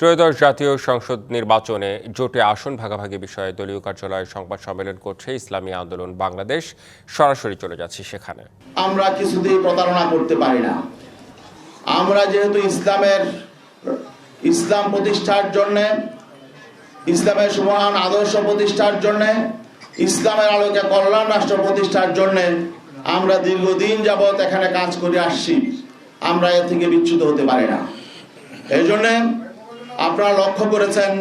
ত্রয়োদশ জাতীয় সংসদ নির্বাচনে জোটে আসন ভাগাভাগি বিষয়ে দলীয় কার্যালয়ে সংবাদ সম্মেলন করছে ইসলামী আন্দোলন বাংলাদেশ। সরাসরি চলে যাচ্ছি সেখানে। আমরা কিছুতেই প্রতারণা করতে পারি না। আমরা যেহেতু ইসলাম প্রতিষ্ঠার জন্য, ইসলামের সুমহান আদর্শ প্রতিষ্ঠার জন্য, ইসলামের আলোকে কল্যাণ রাষ্ট্র প্রতিষ্ঠার জন্য আমরা দীর্ঘদিন যাবৎ এখানে কাজ করে আসছি। আমরা এর থেকে বিচ্যুত হতে পারি না। এই জন্য আপনারা লক্ষ্য করেছেন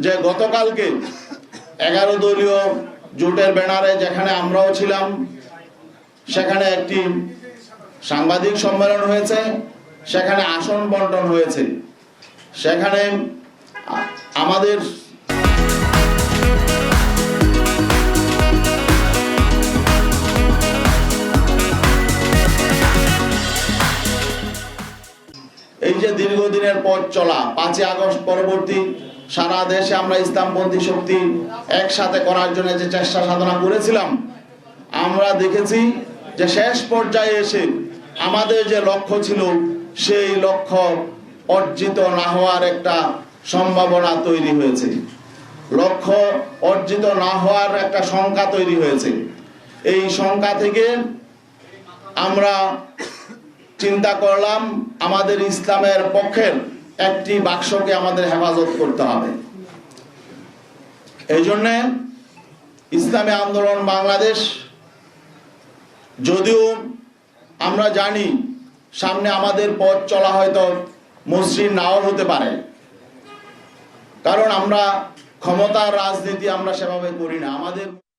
যে গতকালকে 11 দলীয় জোটের ব্যানারে যেখানে আমরাও ছিলাম, সেখানে একটি সাংবাদিক সম্মেলন হয়েছে, সেখানে আসন বন্টন হয়েছে। সেখানে আমাদের এই যে দীর্ঘদিনের পথ চলা, 5ই আগস্ট পরবর্তী সারা দেশে আমরা ইসলামপন্থী শক্তি একসাথে করার জন্য যে চেষ্টা সাধনা করেছিলাম, আমরা দেখেছি যে শেষ পর্যায়ে এসে আমাদের যে লক্ষ্য ছিল সেই লক্ষ্য অর্জিত না হওয়ার একটা সম্ভাবনা তৈরি হয়েছে। লক্ষ্য অর্জিত না হওয়ার একটা শঙ্কা তৈরি হয়েছে। এই শঙ্কা থেকে আমরা চিন্তা করলাম আমাদের ইসলামের পক্ষের একটি বাক্সকে আমাদের হেফাজত করতে হবে। এই জন্যে ইসলামী আন্দোলন বাংলাদেশ, যদিও আমরা জানি সামনে আমাদের পথ চলা হয়তো মসৃণ নাও হতে পারে, কারণ আমরা ক্ষমতার রাজনীতি আমরা সেভাবে করি না। আমাদের